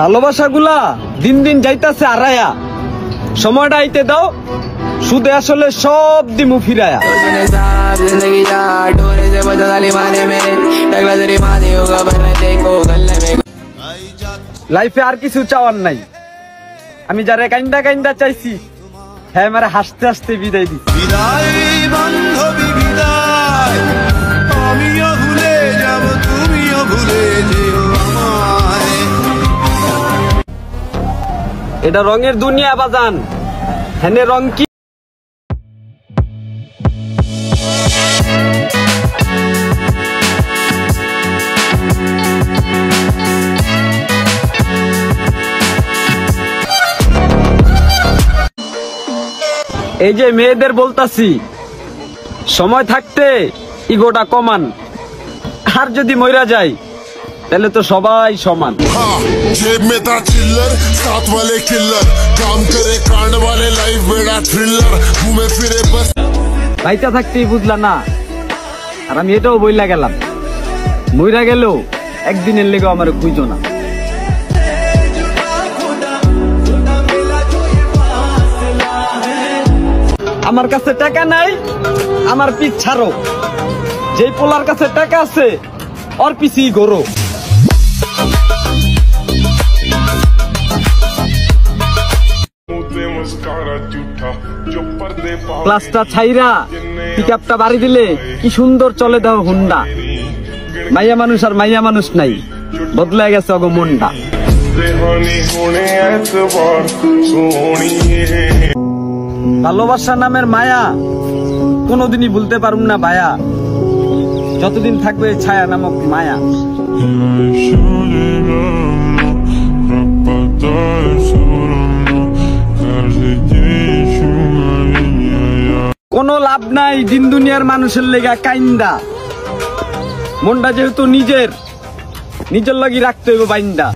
ভালোবাসাগুলা দিন দিন যাইতাছে আড়ায়া, সময়টা আইতে দাও, সুদে আসলে সব দিমু ফিরায়া। লাইফে আর কিছু চাওয়ার নাই, আমি যারা কাইন্দা কাইন্দা চাইছি হ্যাঁ আমার হাসতে হাসতে বিদায় দিচ্ছি। আমিও ভুলে যাব, তুমিও ভুলে যেও আমায়। এটা রঙের দুনিয়া বাজান, হেনে রং কি এই যে মেয়েদের বলতাছি, সময় থাকতে ইগোটা কমান, আর যদি মইরা যায় তাহলে তো সবাই সমান। जेब में था चिल्लर, साथ वाले किल्लर, काम करे कांड वाले, लाइफ बेड़ा थ्रिलर, घूमे फिरे बस। বাইতা থাকতেই বুঝলা না, আর আমি এটাও বইলা গেলাম, মইরা গেলেও একদিনের লেগে আমার খুঁজো না। আমার কাছে টাকা নাই, আমার পিছ ছাড়ো, যেই পোলার কাছে টাকা আছে ওর পিছই ঘোরো। ক্লাসটা ছাইরা পিকআপটা বাড়ি দিলে কি সুন্দর চলে দাও হুন্ডা। মাইয়া মানুষ আর মাইয়া মানুষ নাই, বদলে গেছে অগো মনটা। ভালোবাসা নামের মায়া কোনোদিনই ভুলতে পারুম না ভায়া, যতদিন থাকবে ছায়া নামক মায়া। কোনো লাভ নাই দিন দুনিয়ার মানুষের লেগা কাইন্দা, মনটা যেহেতু নিজের, নিজের লাগি রাখতে হইব বাইন্দা।